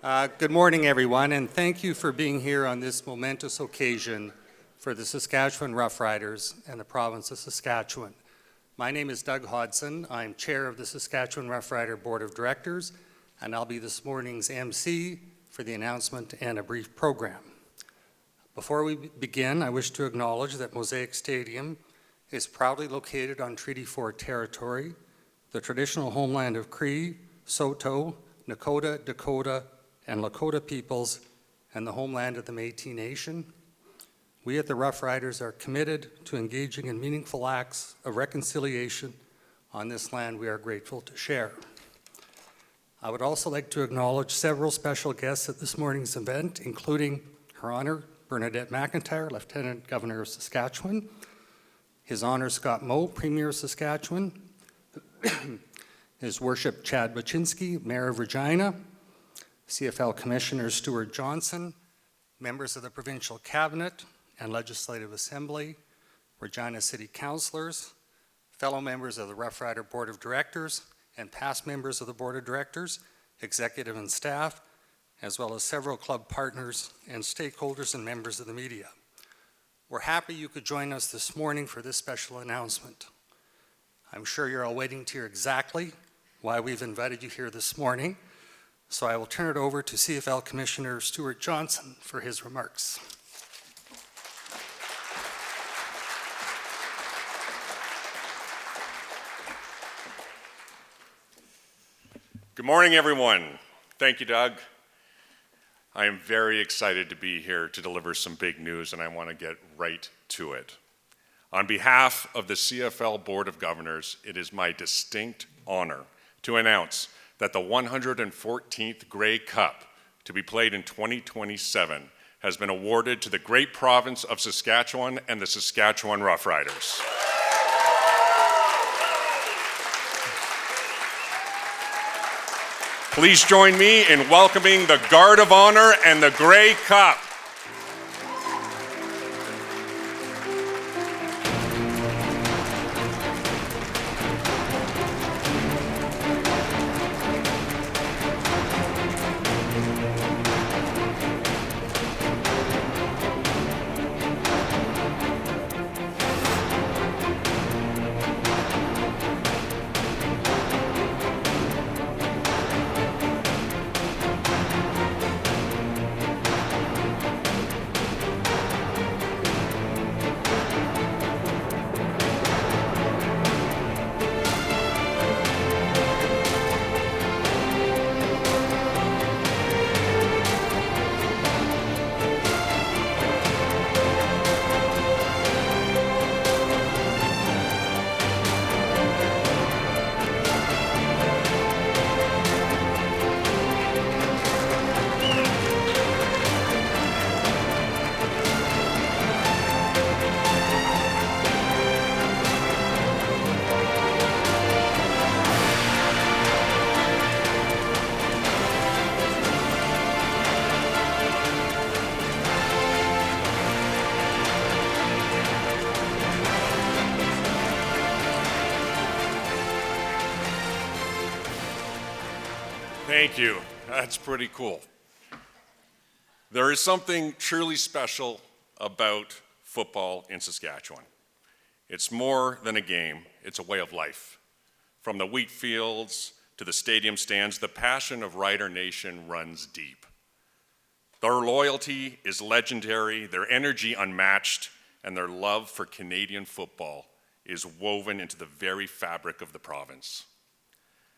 Good morning, everyone, and thank you for being here on this momentous occasion for the Saskatchewan Roughriders and the province of Saskatchewan. My name is Doug Hodson. I'm chair of the Saskatchewan Roughrider Board of Directors, and I'll be this morning's MC for the announcement and a brief program. Before we begin, I wish to acknowledge that Mosaic Stadium is proudly located on Treaty 4 territory, the traditional homeland of Cree, Saulteaux, Nakota, Dakota, and Lakota peoples, and the homeland of the Métis Nation. We at the Roughriders are committed to engaging in meaningful acts of reconciliation on this land we are grateful to share. I would also like to acknowledge several special guests at this morning's event, including Her Honor Bernadette McIntyre, Lieutenant Governor of Saskatchewan, His Honor Scott Moe, Premier of Saskatchewan, His Worship Chad Baczynski, Mayor of Regina, CFL Commissioner Stuart Johnson, members of the Provincial Cabinet and Legislative Assembly, Regina City Councillors, fellow members of the Roughrider Board of Directors, and past members of the Board of Directors, executive and staff, as well as several club partners and stakeholders and members of the media. We're happy you could join us this morning for this special announcement. I'm sure you're all waiting to hear exactly why we've invited you here this morning, so I will turn it over to CFL Commissioner Stuart Johnson for his remarks. Good morning, everyone. Thank you, Doug. I am very excited to be here to deliver some big news, and I want to get right to it. On behalf of the CFL Board of Governors, it is my distinct honor to announce that the 114th Grey Cup, to be played in 2027, has been awarded to the great province of Saskatchewan and the Saskatchewan Roughriders. Please join me in welcoming the Guard of Honor and the Grey Cup. Thank you. That's pretty cool. There is something truly special about football in Saskatchewan. It's more than a game, it's a way of life. From the wheat fields to the stadium stands, the passion of Rider Nation runs deep. Their loyalty is legendary, their energy unmatched, and their love for Canadian football is woven into the very fabric of the province.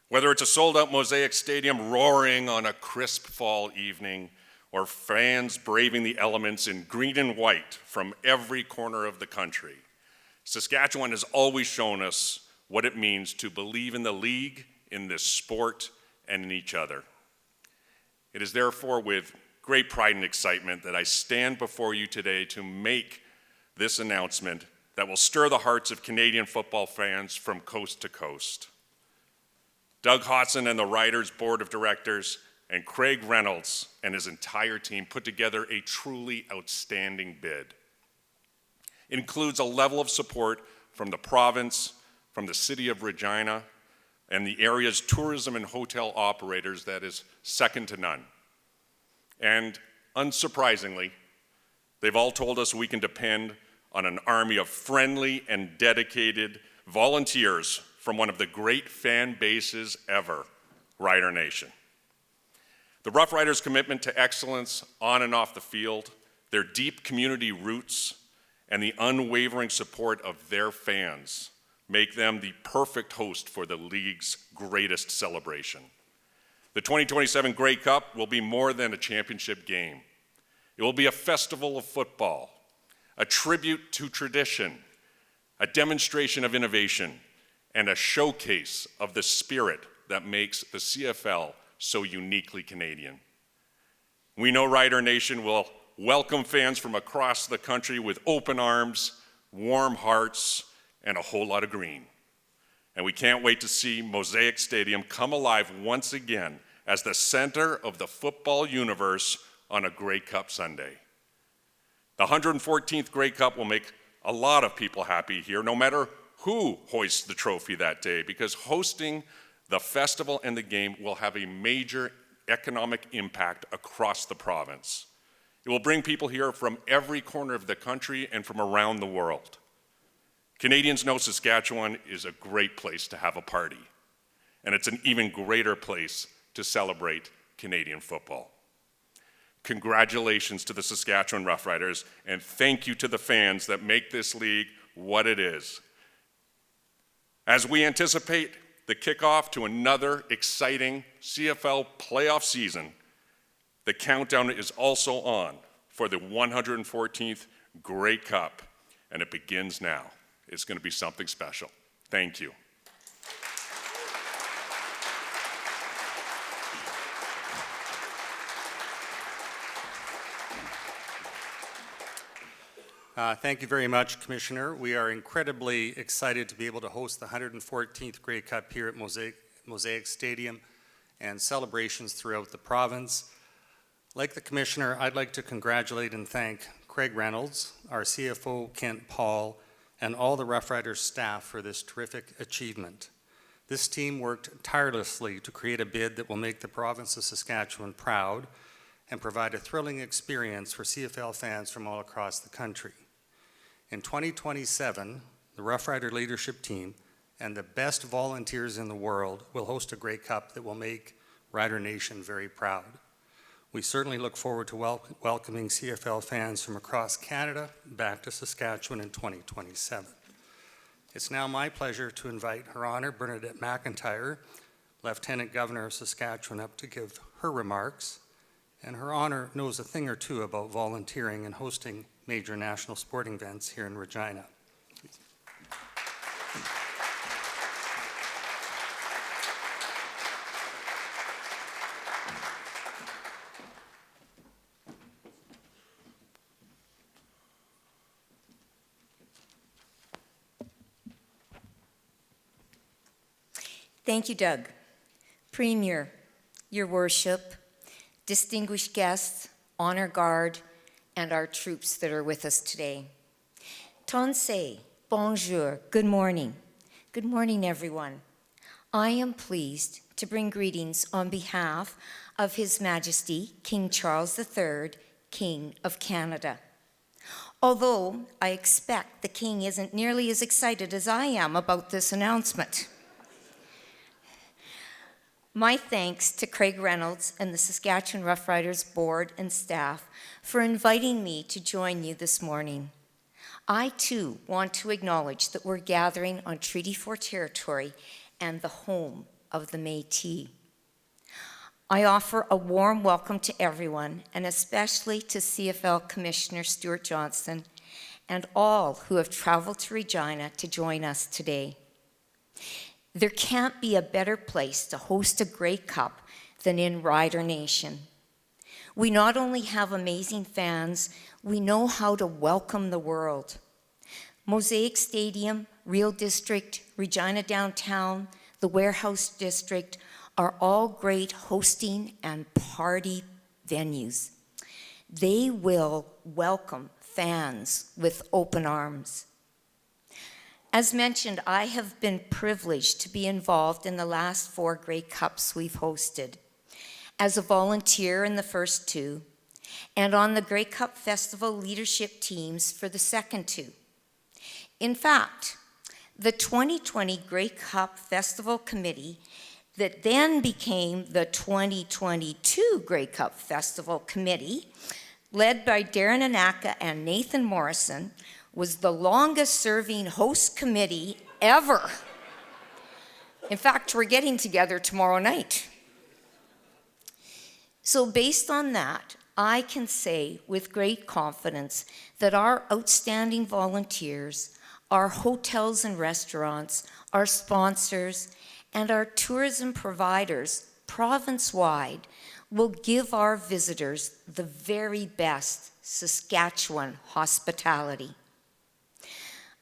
Whether it's a sold-out Mosaic Stadium roaring on a crisp fall evening, or fans braving the elements in green and white from every corner of the country, Saskatchewan has always shown us what it means to believe in the league, in this sport, and in each other. It is therefore with great pride and excitement that I stand before you today to make this announcement that will stir the hearts of Canadian football fans from coast to coast. Doug Hodson and the Riders Board of Directors and Craig Reynolds and his entire team put together a truly outstanding bid. It includes a level of support from the province, from the city of Regina, and the area's tourism and hotel operators that is second to none. And unsurprisingly, they've all told us we can depend on an army of friendly and dedicated volunteers from one of the great fan bases ever, Rider Nation. The Rough Riders' commitment to excellence on and off the field, their deep community roots, and the unwavering support of their fans make them the perfect host for the league's greatest celebration. The 2027 Grey Cup will be more than a championship game. It will be a festival of football, a tribute to tradition, a demonstration of innovation, and a showcase of the spirit that makes the CFL so uniquely Canadian. We know Rider Nation will welcome fans from across the country with open arms, warm hearts, and a whole lot of green. And we can't wait to see Mosaic Stadium come alive once again as the center of the football universe on a Grey Cup Sunday. The 114th Grey Cup will make a lot of people happy here, no matter who hoists the trophy that day, because hosting the festival and the game will have a major economic impact across the province. It will bring people here from every corner of the country and from around the world. Canadians know Saskatchewan is a great place to have a party, and it's an even greater place to celebrate Canadian football. Congratulations to the Saskatchewan Roughriders, and thank you to the fans that make this league what it is. As we anticipate the kickoff to another exciting CFL playoff season, the countdown is also on for the 114th Grey Cup, and it begins now. It's going to be something special. Thank you. Thank you very much, Commissioner. We are incredibly excited to be able to host the 114th Grey Cup here at Mosaic Stadium and celebrations throughout the province. Like the Commissioner, I'd like to congratulate and thank Craig Reynolds, our CFO Kent Paul, and all the Rough Riders staff for this terrific achievement. This team worked tirelessly to create a bid that will make the province of Saskatchewan proud and provide a thrilling experience for CFL fans from all across the country. In 2027, the Rough Rider leadership team and the best volunteers in the world will host a Grey Cup that will make Rider Nation very proud. We certainly look forward to welcoming CFL fans from across Canada back to Saskatchewan in 2027. It's now my pleasure to invite Her Honor Bernadette McIntyre, Lieutenant Governor of Saskatchewan, up to give her remarks. And Her Honor knows a thing or two about volunteering and hosting major national sporting events here in Regina. Thank you, Doug. Premier, Your Worship, distinguished guests, honor guard, and our troops that are with us today. Tonsei, bonjour, good morning. Good morning, everyone. I am pleased to bring greetings on behalf of His Majesty, King Charles III, King of Canada. Although I expect the King isn't nearly as excited as I am about this announcement. My thanks to Craig Reynolds and the Saskatchewan Roughriders board and staff for inviting me to join you this morning. I too want to acknowledge that we're gathering on Treaty 4 territory and the home of the Métis. I offer a warm welcome to everyone, and especially to CFL Commissioner Stuart Johnston and all who have traveled to Regina to join us today. There can't be a better place to host a Grey Cup than in Rider Nation. We not only have amazing fans, we know how to welcome the world. Mosaic Stadium, Real District, Regina Downtown, the Warehouse District are all great hosting and party venues. They will welcome fans with open arms. As mentioned, I have been privileged to be involved in the last 4 Grey Cups we've hosted. As a volunteer in the first 2, and on the Grey Cup Festival leadership teams for the second two. In fact, the 2020 Grey Cup Festival Committee that then became the 2022 Grey Cup Festival Committee, led by Darren Anaka and Nathan Morrison, was the longest-serving host committee ever. In fact, we're getting together tomorrow night. So based on that, I can say with great confidence that our outstanding volunteers, our hotels and restaurants, our sponsors, and our tourism providers province-wide will give our visitors the very best Saskatchewan hospitality.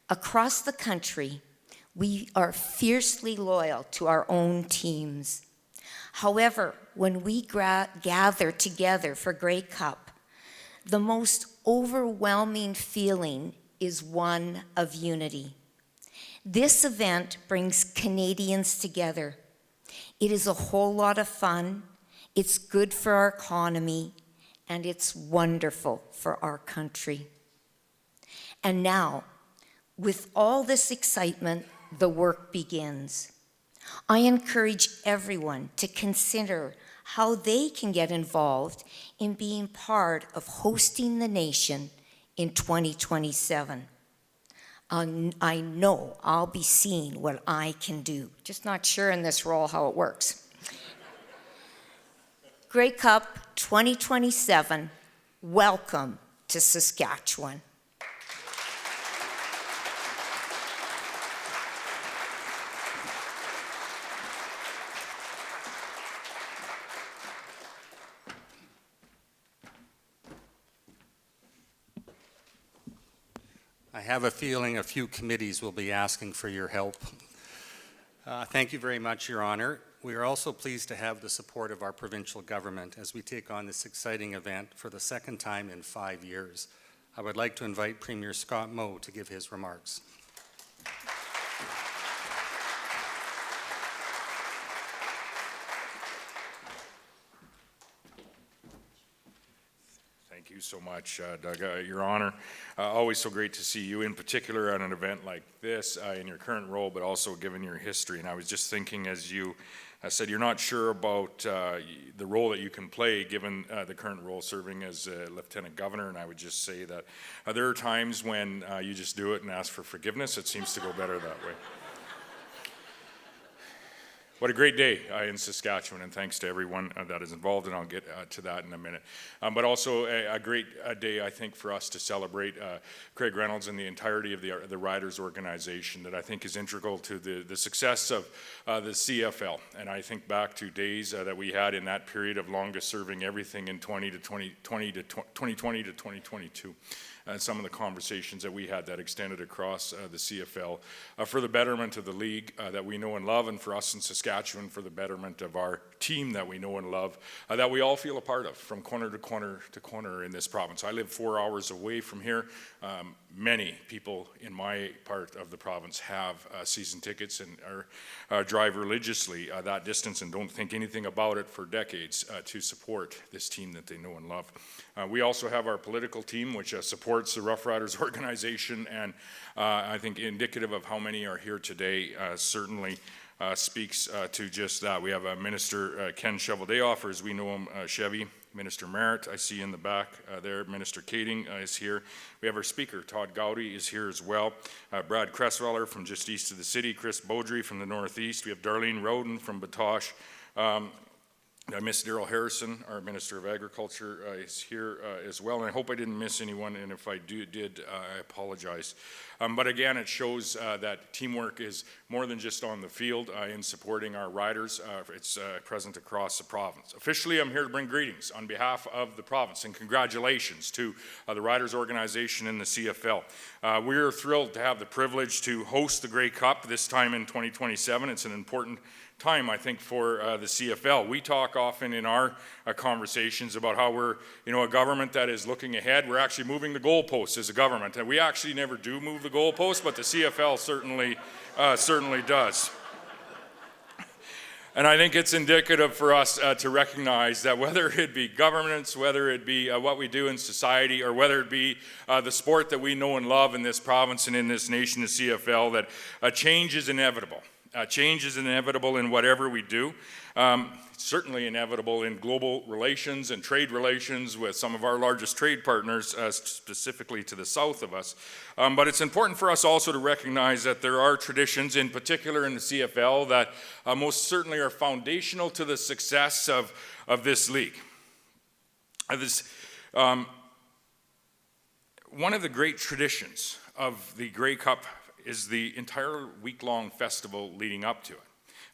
Across the country, we are fiercely loyal to our own teams. However, when we gather together for Grey Cup, the most overwhelming feeling is one of unity. This event brings Canadians together. It is a whole lot of fun, it's good for our economy, and it's wonderful for our country. And now, with all this excitement, the work begins. I encourage everyone to consider how they can get involved in being part of hosting the nation in 2027. I know I'll be seeing what I can do. Just not sure in this role how it works. Grey Cup 2027, welcome to Saskatchewan. I have a feeling a few committees will be asking for your help. Thank you very much, Your Honor. We are also pleased to have the support of our provincial government as we take on this exciting event for the second time in 5 years. I would like to invite Premier Scott Moe to give his remarks. Thank you so much, Doug. Your Honor, always so great to see you, in particular at an event like this, in your current role, but also given your history. And I was just thinking, as you said, you're not sure about the role that you can play, given the current role serving as Lieutenant Governor. And I would just say that there are times when you just do it and ask for forgiveness. It seems to go better that way. What a great day in Saskatchewan, and thanks to everyone that is involved, and I'll get to that in a minute. But also a great day, I think, for us to celebrate Craig Reynolds and the entirety of the Riders organization that I think is integral to the success of the CFL. And I think back to days that we had in that period of longest serving everything in 2020 to 2022. And some of the conversations that we had that extended across the CFL for the betterment of the league that we know and love, and for us in Saskatchewan for the betterment of our team that we know and love, that we all feel a part of from corner to corner to corner in this province. I live 4 hours away from here. Many people in my part of the province have season tickets and drive religiously that distance and don't think anything about it for decades to support this team that they know and love. We also have our political team, which supports the Rough Riders organization, and I think indicative of how many are here today certainly speaks to just that. We have Minister Ken Cheveldayoff, or as we know him, Chevy. Minister Merritt, I see in the back there. Minister Kading is here. We have our Speaker, Todd Gowdy, is here as well. Brad Cressweller from just east of the city. Chris Beaudry from the northeast. We have Darlene Roden from Batoche. I miss Daryl Harrison, our Minister of Agriculture, is here as well. And I hope I didn't miss anyone, and if I did, I apologize. But again, it shows that teamwork is more than just on the field in supporting our riders. It's present across the province. Officially, I'm here to bring greetings on behalf of the province and congratulations to the Riders organization and the CFL. We're thrilled to have the privilege to host the Grey Cup this time in 2027. It's an important time, I think, for the CFL. We talk often in our conversations about how we're, a government that is looking ahead. We're actually moving the goalposts as a government, and we actually never do move the goalposts, but the CFL certainly does. And I think it's indicative for us to recognize that whether it be governments, whether it be what we do in society, or whether it be the sport that we know and love in this province and in this nation, the CFL, that change is inevitable. Change is inevitable in whatever we do. Certainly inevitable in global relations and trade relations with some of our largest trade partners, specifically to the south of us. But it's important for us also to recognize that there are traditions, in particular in the CFL, that most certainly are foundational to the success of this league. One of the great traditions of the Grey Cup is the entire week-long festival leading up to it.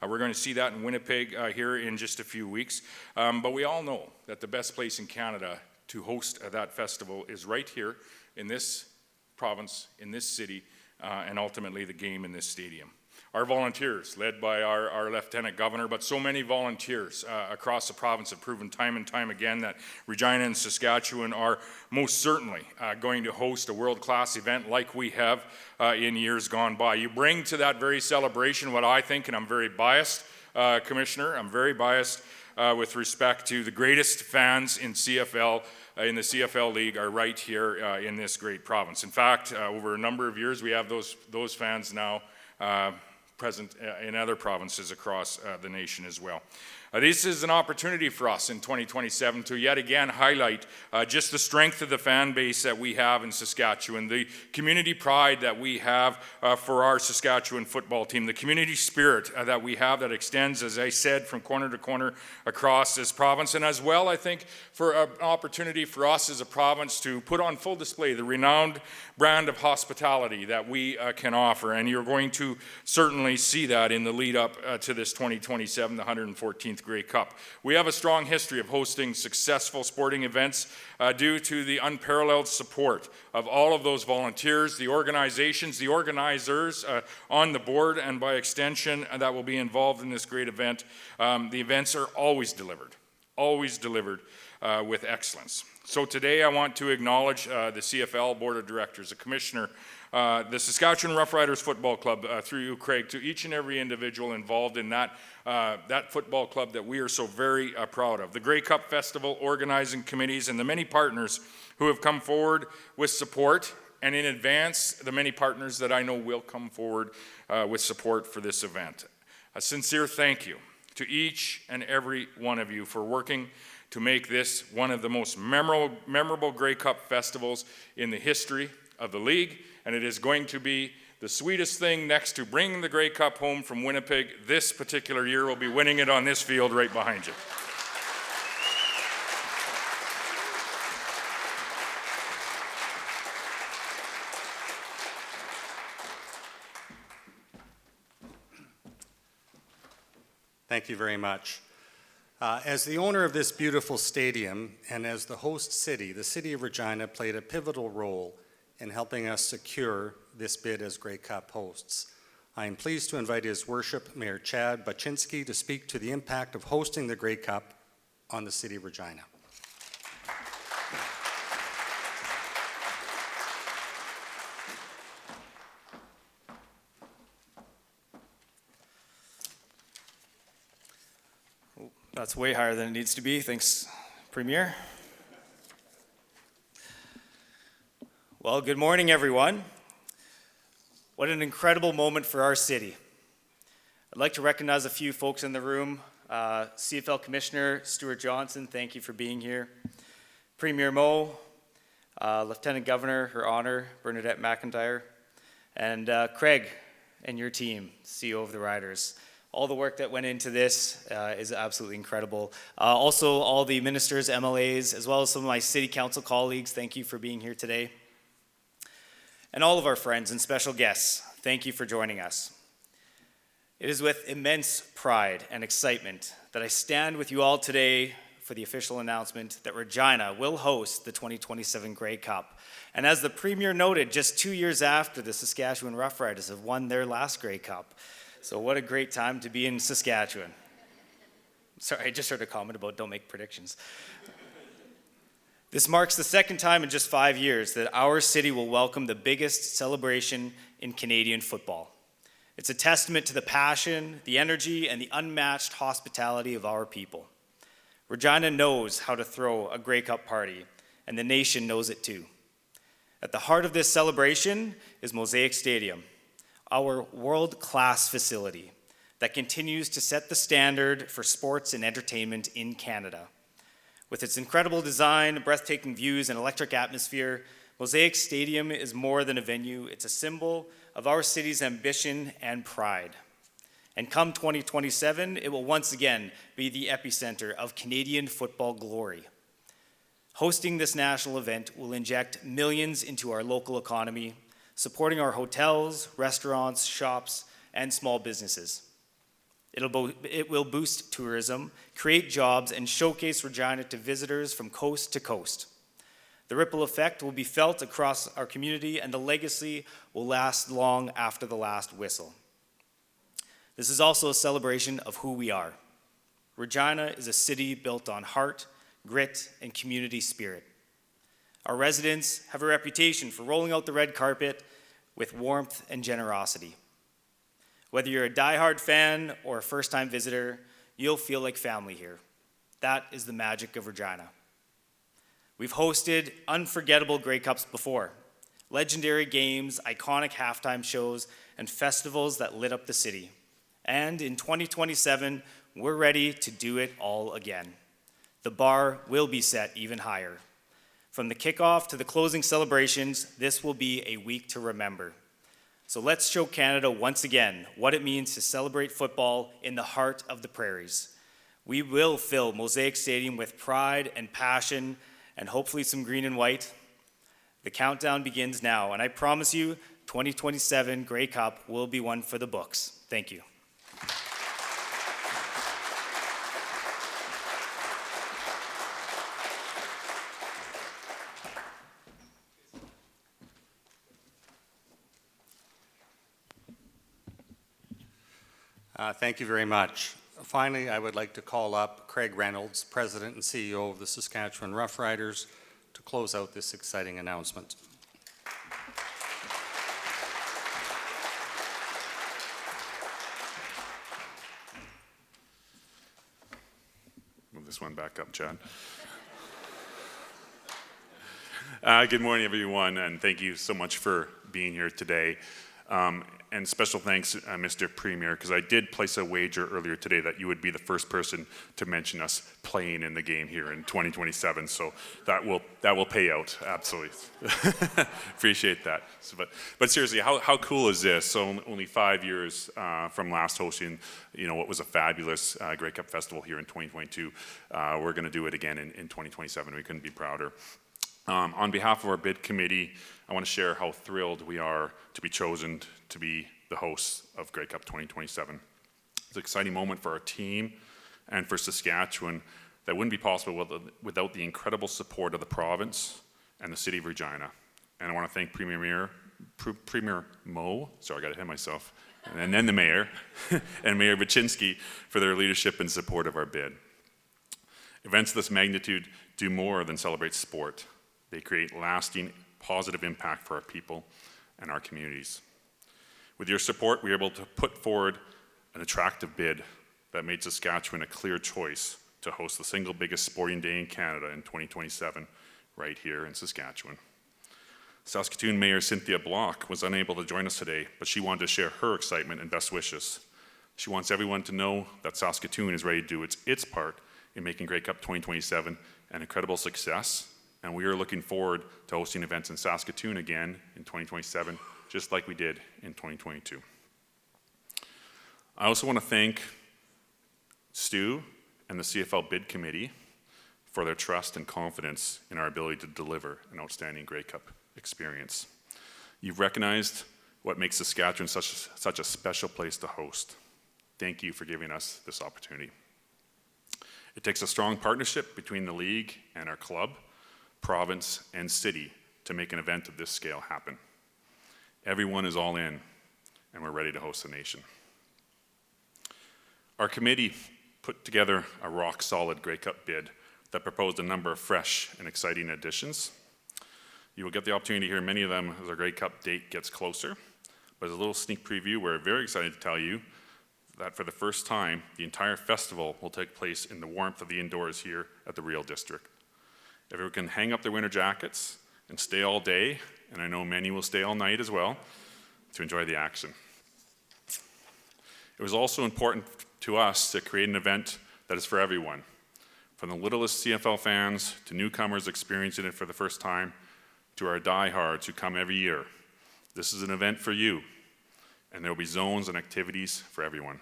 We're going to see that in Winnipeg here in just a few weeks. But we all know that the best place in Canada to host that festival is right here in this province, in this city, and ultimately the game in this stadium. Our volunteers, led by our Lieutenant Governor, but so many volunteers across the province have proven time and time again that Regina and Saskatchewan are most certainly going to host a world-class event like we have in years gone by. You bring to that very celebration what I think, and I'm very biased, Commissioner, I'm very biased with respect to the greatest fans in CFL, in the CFL League, are right here in this great province. In fact, over a number of years, we have those fans now present in other provinces across the nation as well. This is an opportunity for us in 2027 to yet again highlight just the strength of the fan base that we have in Saskatchewan, the community pride that we have for our Saskatchewan football team, the community spirit that we have that extends, as I said, from corner to corner across this province, and as well, I think, for an opportunity for us as a province to put on full display the renowned brand of hospitality that we can offer, and you're going to certainly see that in the lead up to this 2027, the 114th Grey Cup. We have a strong history of hosting successful sporting events due to the unparalleled support of all of those volunteers, the organizations, the organizers on the board, and by extension that will be involved in this great event. The events are always delivered with excellence. So today I want to acknowledge the CFL Board of Directors, the Commissioner, the Saskatchewan Roughriders Football Club, through you, Craig, to each and every individual involved in that football club that we are so very proud of. The Grey Cup Festival organizing committees and the many partners who have come forward with support, and in advance, the many partners that I know will come forward with support for this event. A sincere thank you to each and every one of you for working to make this one of the most memorable Grey Cup festivals in the history of the league, and it is going to be the sweetest thing next to bringing the Grey Cup home from Winnipeg this particular year. We'll be winning it on this field right behind you. Thank you very much. As the owner of this beautiful stadium and as the host city, the City of Regina played a pivotal role in helping us secure this bid as Grey Cup hosts. I am pleased to invite His Worship Mayor Chad Baczynski to speak to the impact of hosting the Grey Cup on the City of Regina. That's way higher than it needs to be. Thanks, Premier. Well, good morning, everyone. What an incredible moment for our city. I'd like to recognize a few folks in the room. CFL Commissioner Stuart Johnson, thank you for being here. Premier Moe, Lieutenant Governor, Her Honor, Bernadette McIntyre, and Craig and your team, CEO of the Riders. All the work that went into this is absolutely incredible. Also, all the ministers, MLAs, as well as some of my city council colleagues, thank you for being here today. And all of our friends and special guests, thank you for joining us. It is with immense pride and excitement that I stand with you all today for the official announcement that Regina will host the 2027 Grey Cup. And as the Premier noted, just 2 years after the Saskatchewan Roughriders have won their last Grey Cup. So what a great time to be in Saskatchewan. Sorry, I just heard a comment about don't make predictions. This marks the second time in just 5 years that our city will welcome the biggest celebration in Canadian football. It's a testament to the passion, the energy, and the unmatched hospitality of our people. Regina knows how to throw a Grey Cup party, and the nation knows it too. At the heart of this celebration is Mosaic Stadium, our world-class facility that continues to set the standard for sports and entertainment in Canada. With its incredible design, breathtaking views, and electric atmosphere, Mosaic Stadium is more than a venue. It's a symbol of our city's ambition and pride. And come 2027, it will once again be the epicenter of Canadian football glory. Hosting this national event will inject millions into our local economy, supporting our hotels, restaurants, shops, and small businesses. It will boost tourism, create jobs, and showcase Regina to visitors from coast to coast. The ripple effect will be felt across our community, and the legacy will last long after the last whistle. This is also a celebration of who we are. Regina is a city built on heart, grit, and community spirit. Our residents have a reputation for rolling out the red carpet with warmth and generosity. Whether you're a diehard fan or a first-time visitor, you'll feel like family here. That is the magic of Regina. We've hosted unforgettable Grey Cups before, legendary games, iconic halftime shows, and festivals that lit up the city. And in 2027, we're ready to do it all again. The bar will be set even higher. From the kickoff to the closing celebrations, this will be a week to remember. So let's show Canada once again what it means to celebrate football in the heart of the prairies. We will fill Mosaic Stadium with pride and passion, and hopefully some green and white. The countdown begins now, and I promise you, 2027 Grey Cup will be one for the books. Thank you. Thank you very much. Finally, I would like to call up Craig Reynolds, President and CEO of the Saskatchewan Roughriders, to close out this exciting announcement. Move this one back up, Chad. Good morning, everyone, and thank you so much for being here today. And special thanks, Mr. Premier, because I did place a wager earlier today that you would be the first person to mention us playing in the game here in 2027. So that will pay out, absolutely. Appreciate that. But seriously, how cool is this? So only 5 years from last hosting, what was a fabulous Grey Cup Festival here in 2022. We're going to do it again in 2027. We couldn't be prouder. On behalf of our bid committee, I want to share how thrilled we are to be chosen to be the hosts of Grey Cup 2027. It's an exciting moment for our team and for Saskatchewan that wouldn't be possible without the incredible support of the province and the city of Regina. And I want to thank Premier Moe, sorry, I got to hit myself, and then the mayor, and Mayor Baczynski for their leadership and support of our bid. Events of this magnitude do more than celebrate sport. They create lasting positive impact for our people and our communities. With your support, we were able to put forward an attractive bid that made Saskatchewan a clear choice to host the single biggest sporting day in Canada in 2027, right here in Saskatchewan. Saskatoon Mayor Cynthia Block was unable to join us today, but she wanted to share her excitement and best wishes. She wants everyone to know that Saskatoon is ready to do its part in making Grey Cup 2027 an incredible success, and we are looking forward to hosting events in Saskatoon again in 2027, just like we did in 2022. I also want to thank Stu and the CFL Bid Committee for their trust and confidence in our ability to deliver an outstanding Grey Cup experience. You've recognized what makes Saskatchewan such a special place to host. Thank you for giving us this opportunity. It takes a strong partnership between the league and our club, province, and city to make an event of this scale happen. Everyone is all in, and we're ready to host the nation. Our committee put together a rock-solid Grey Cup bid that proposed a number of fresh and exciting additions. You will get the opportunity to hear many of them as our Grey Cup date gets closer, but as a little sneak preview, we're very excited to tell you that for the first time, the entire festival will take place in the warmth of the indoors here at the Real District. Everyone can hang up their winter jackets and stay all day, and I know many will stay all night as well, to enjoy the action. It was also important to us to create an event that is for everyone, from the littlest CFL fans to newcomers experiencing it for the first time, to our diehards who come every year. This is an event for you, and there will be zones and activities for everyone.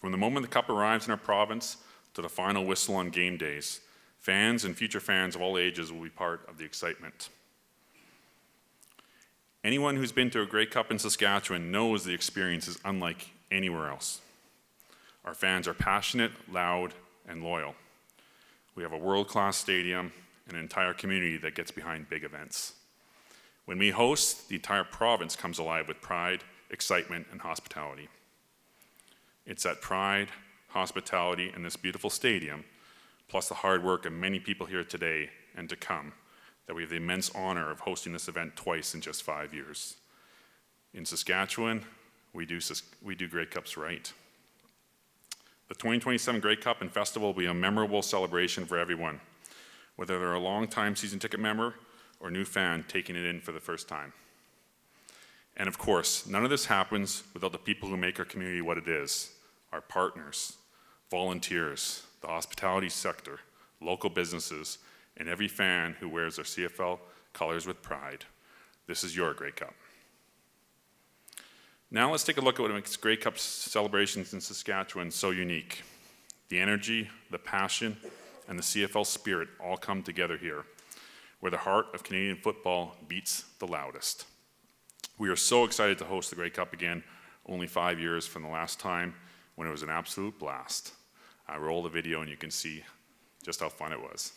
From the moment the Cup arrives in our province to the final whistle on game days, fans and future fans of all ages will be part of the excitement. Anyone who's been to a Grey Cup in Saskatchewan knows the experience is unlike anywhere else. Our fans are passionate, loud, and loyal. We have a world-class stadium and an entire community that gets behind big events. When we host, the entire province comes alive with pride, excitement, and hospitality. It's that pride, hospitality, and this beautiful stadium, plus the hard work of many people here today and to come, that we have the immense honor of hosting this event twice in just 5 years. In Saskatchewan, we do Grey Cups right. The 2027 Grey Cup and Festival will be a memorable celebration for everyone, whether they're a long-time season ticket member or new fan taking it in for the first time. And of course, none of this happens without the people who make our community what it is, our partners, volunteers, the hospitality sector, local businesses, and every fan who wears their CFL colors with pride. This is your Grey Cup. Now let's take a look at what makes Grey Cup celebrations in Saskatchewan so unique. The energy, the passion, and the CFL spirit all come together here, where the heart of Canadian football beats the loudest. We are so excited to host the Grey Cup again, only 5 years from the last time when it was an absolute blast. I roll the video and you can see just how fun it was.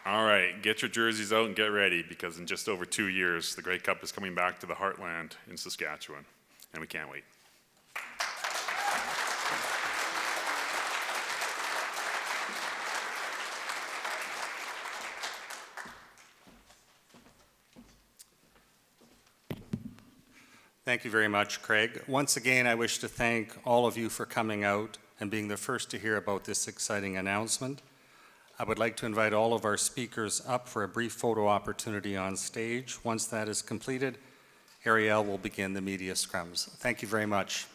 All right, get your jerseys out and get ready, because in just over 2 years, the Grey Cup is coming back to the heartland in Saskatchewan, and we can't wait. Thank you very much, Craig. Once again, I wish to thank all of you for coming out and being the first to hear about this exciting announcement. I would like to invite all of our speakers up for a brief photo opportunity on stage. Once that is completed, Ariel will begin the media scrums. Thank you very much.